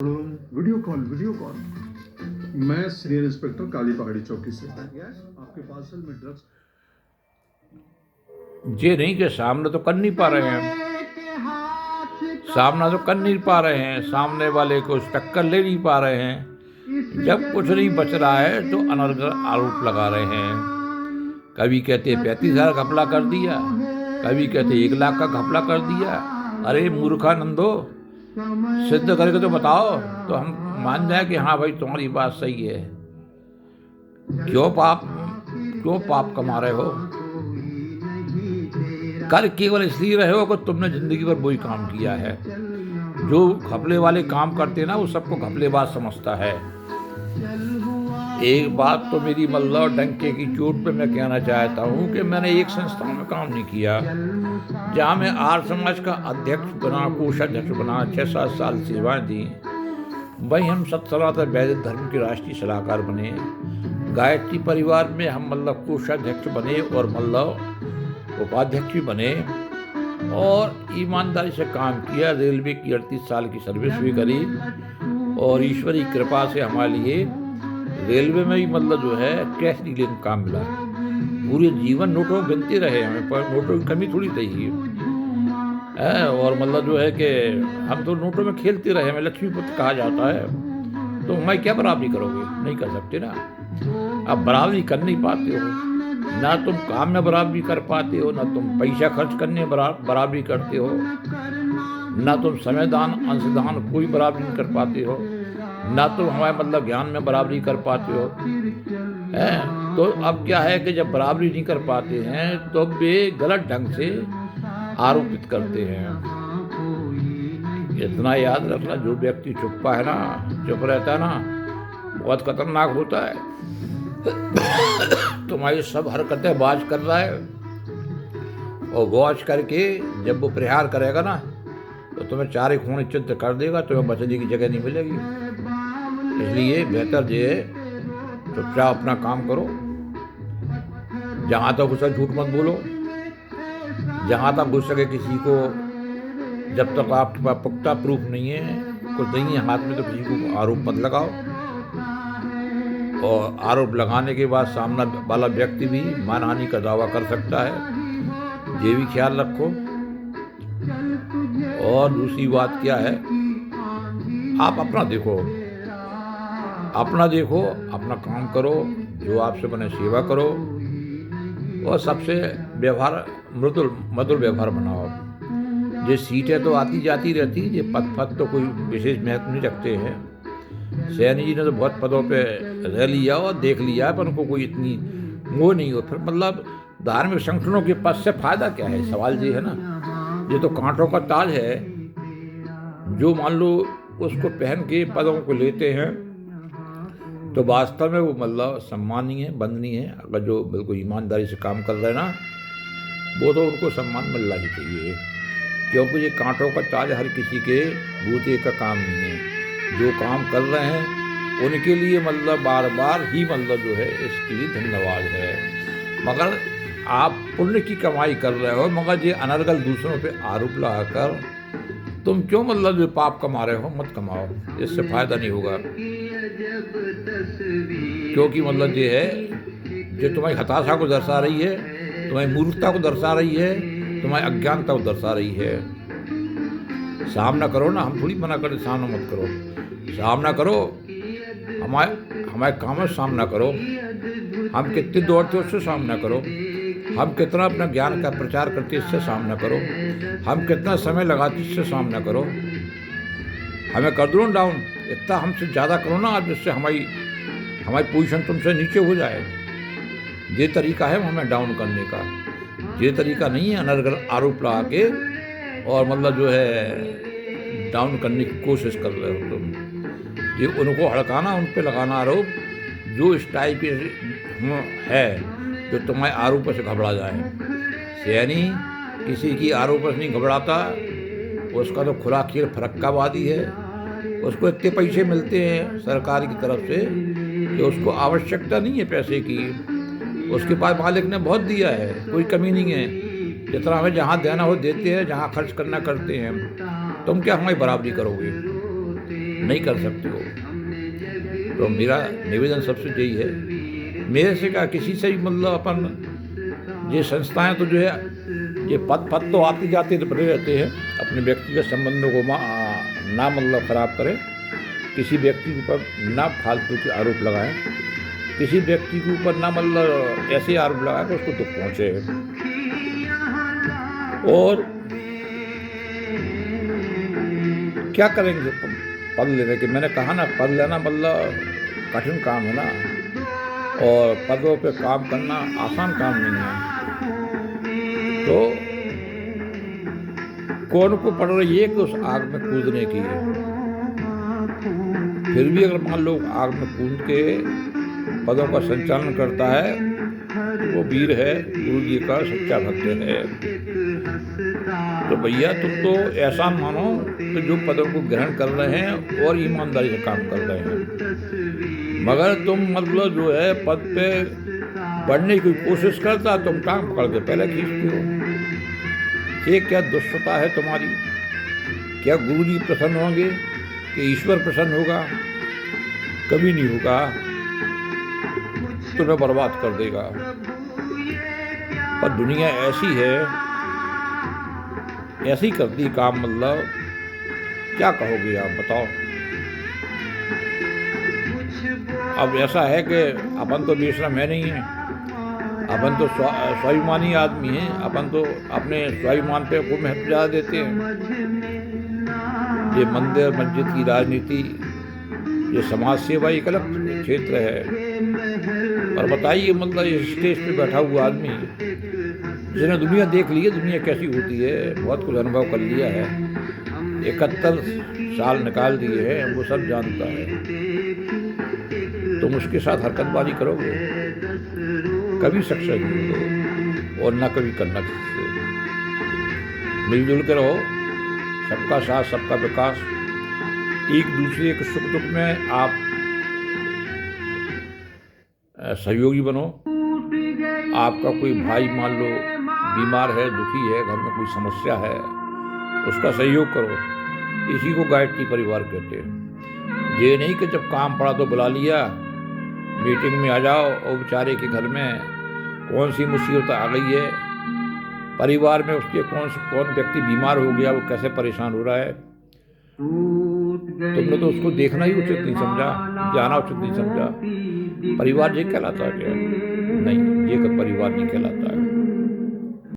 Video call. मैं senior inspector काली पहाड़ी चौकी से। आपके पार्सल में ड्रग्स। ये नहीं कि सामने तो कर नहीं पा रहे हैं, सामना तो कर नहीं पा रहे हैं, सामने वाले को टक्कर ले नहीं पा रहे हैं। जब कुछ नहीं बच रहा है तो अनर्गल आरोप लगा रहे हैं। कभी कहते 35,000 का घपला कर दिया, कभी कहते 1 लाख का घपला कर दिया। अरे मूर्खानंदो, सिद्ध करके तो बताओ, तो हम मान जाए कि हाँ भाई तुम्हारी बात सही है। क्यों पाप कमा रहे हो? कर केवल इसलिए रहे हो कि तुमने जिंदगी भर वही काम किया है। जो घपले वाले काम करते ना, वो सबको घपलेबाज समझता है। एक बात तो मेरी मतलब डंके की चोट पे मैं कहना चाहता हूँ कि मैंने एक संस्था में काम नहीं किया जहाँ मैं आर्य समाज का अध्यक्ष बना, कोषाध्यक्ष बना, 6-7 साल सेवाएं दी। वहीं हम सत्सनातन वैदिक धर्म के राष्ट्रीय सलाहकार बने। गायत्री परिवार में हम मतलब कोषाध्यक्ष बने और मतलब उपाध्यक्ष भी बने और ईमानदारी से काम किया। रेलवे की 38 साल की सर्विस भी करी और ईश्वरी कृपा से हमारे लिए रेलवे में भी मतलब जो है कैश डीलिंग काम मिला। पूरे जीवन नोटों गिनते रहे हमें, पर नोटों की कमी थोड़ी रही है। और मतलब जो है कि हम तो नोटों में खेलते रहे, हमें लक्ष्मीपुत्र कहा जाता है। तो हमें क्या बराबरी करोगे? नहीं कर सकते ना। अब बराबरी कर नहीं पाते हो, ना तुम काम में बराबरी कर पाते हो, ना तुम पैसा खर्च करने में बराबरी करते हो, ना तुम समय दान अंशदान कोई बराबरी नहीं कर पाते हो, ना तुम हमारे मतलब ज्ञान में बराबरी कर पाते हो। तो अब क्या है कि जब बराबरी नहीं कर पाते हैं तो वे गलत ढंग से आरोपित करते हैं। इतना याद रखना, जो व्यक्ति चुप्पा है ना, चुप रहता है ना, बहुत खतरनाक होता है। तुम्हारी सब हरकतें वाच कर रहा है और वॉच करके जब वो प्रहार करेगा ना तो तुम्हें 4 खूने चित्त कर देगा, तुम्हें बचने की जगह नहीं मिलेगी। इसलिए बेहतर ये है चुपचाप अपना काम करो। जहाँ तक उसका झूठ मत बोलो, जहाँ तक घुस सके किसी को, जब तक आपके पास पुख्ता प्रूफ नहीं है, कुछ नहीं है हाथ में, तो किसी को आरोप मत लगाओ। और आरोप लगाने के बाद सामने वाला व्यक्ति भी मानहानि का दावा कर सकता है, ये भी ख्याल रखो। और दूसरी बात क्या है, आप अपना देखो, अपना काम करो, जो आपसे बने सेवा करो और सबसे मधुर व्यवहार बनाओ। ये सीटें तो आती जाती रहती, ये पद तो कोई विशेष महत्व नहीं रखते हैं। सैनी जी ने तो बहुत पदों पे रह लिया और देख लिया, पर उनको कोई इतनी मोह नहीं हो। फिर मतलब धार्मिक संगठनों के पद से फायदा क्या है? सवाल ये है ना। ये तो कांटों का ताज है। जो मान लो उसको पहन के पदों को लेते हैं तो वास्तव में वो मतलब सम्मानीय है, वंदनीय है। अगर जो बिल्कुल ईमानदारी से काम कर रहे हैं ना, वो तो उनको सम्मान मिलना ही चाहिए, क्योंकि ये कांटों का ताज हर किसी के बूते का काम नहीं है। जो काम कर रहे हैं उनके लिए मतलब बार बार ही मतलब जो है इसके लिए धन्यवाद है। मगर आप पुण्य की कमाई कर रहे हो, मगर ये अनर्गल दूसरों पे आरोप लगाकर तुम क्यों मतलब जो पाप कमा रहे हो? मत कमाओ, इससे फायदा नहीं होगा। क्योंकि मतलब ये है जो तुम्हारी हताशा को दर्शा रही है, तुम्हारी मूर्खता को दर्शा रही है, तुम्हारी अज्ञानता को दर्शा रही है। सामना करो ना, हम थोड़ी मना करें सामना मत करो, सामना करो। हमारे काम में सामना करो। हम कितने दौड़ते उससे सामना करो। हम कितना अपना ज्ञान का प्रचार करते इससे सामना करो। हम कितना समय लगाते इससे सामना करो। हमें कर दो डाउन, इतना हमसे ज़्यादा करो ना, जिससे हमारी पोजीशन तुमसे नीचे हो जाए। ये तरीका है हमें डाउन करने का। ये तरीका नहीं है अनर्गल आरोप लगा के और मतलब जो है डाउन करने की कोशिश कर रहे हो तुम। ये उनको हड़काना, उन पे लगाना आरोप, जो इस टाइप के है जो तुम्हारे आरोपों से घबरा जाए। यानी किसी की आरोपों से नहीं घबराता, उसका तो खुला खीर फरक्काबादी है। उसको इतने पैसे मिलते हैं सरकार की तरफ से कि उसको आवश्यकता नहीं है पैसे की। उसके पास मालिक ने बहुत दिया है, कोई कमी नहीं है। जितना हमें जहाँ देना हो देते हैं, जहाँ खर्च करना करते हैं। तुम क्या हमारी बराबरी करोगे? नहीं कर सकते हो। तो मेरा निवेदन सबसे यही है, मेरे से क्या किसी से भी मतलब अपन ये संस्थाएं तो जो है ये पद तो आते जाते बने रहते हैं, अपने व्यक्तिगत संबंधों को ना मतलब खराब करें, किसी व्यक्ति के ऊपर ना फालतू के आरोप लगाएं, किसी व्यक्ति के ऊपर ना मतलब ऐसे आरोप लगाएं कि उसको दुख पहुँचे। और क्या करेंगे पद लेने के, मैंने कहा ना पद लेना मतलब कठिन काम है ना, और पदों पे काम करना आसान काम नहीं है। तो कौन को पड़ रही है कि उस आग में कूदने की है, फिर भी अगर मान लो आग में कूद के पदों का संचालन करता है तो वो वीर है, गुरु जी का सच्चा भक्त है। तो भैया तुम तो ऐसा मानो कि जो पदों को ग्रहण कर रहे हैं और ईमानदारी से काम कर रहे हैं, मगर तुम मतलब जो है पद पे बढ़ने की कोशिश करता, तुम टांग पकड़ के पहले खींचते हो। ये क्या दुष्टता है तुम्हारी? क्या गुरु जी प्रसन्न होंगे कि ईश्वर प्रसन्न होगा? कभी नहीं होगा, तुम्हें बर्बाद कर देगा। पर दुनिया ऐसी है, ऐसी करती काम, मतलब क्या कहोगे आप बताओ। अब ऐसा है कि अपन तो बेशरम है नहीं है, अपन तो स्वाभिमानी आदमी हैं, अपन तो अपने स्वाभिमान पे को महत्व ज़्यादा देते हैं। ये मंदिर मस्जिद की राजनीति, ये समाज सेवा एक अलग क्षेत्र है। और बताइए मतलब इस स्टेज पे बैठा हुआ आदमी जिसने दुनिया देख ली है, दुनिया कैसी होती है, बहुत कुछ अनुभव कर लिया है, 71 साल निकाल दिए हैं, वो सब जानता है। तुम उसके साथ हरकतबाजी करोगे, कभी सक्सेस नहीं होगे और ना कभी करना किससे। मिलजुल के रहो, सबका साथ सबका विकास, एक दूसरे के सुख दुख में आप सहयोगी बनो। आपका कोई भाई मान लो बीमार है, दुखी है, घर में कोई समस्या है, उसका सहयोग करो। इसी को गायत्री परिवार कहते हैं। ये नहीं कि जब काम पड़ा तो बुला लिया, मीटिंग में आ जाओ और बेचारे के घर में कौन सी मुसीबत आ गई है, परिवार में उसके कौन व्यक्ति बीमार हो गया, वो कैसे परेशान हो रहा है, तुमने तो उसको देखना ही उचित नहीं समझा, जाना उचित नहीं समझा। परिवार ये कहलाता है क्या? नहीं, ये परिवार नहीं कहलाता है।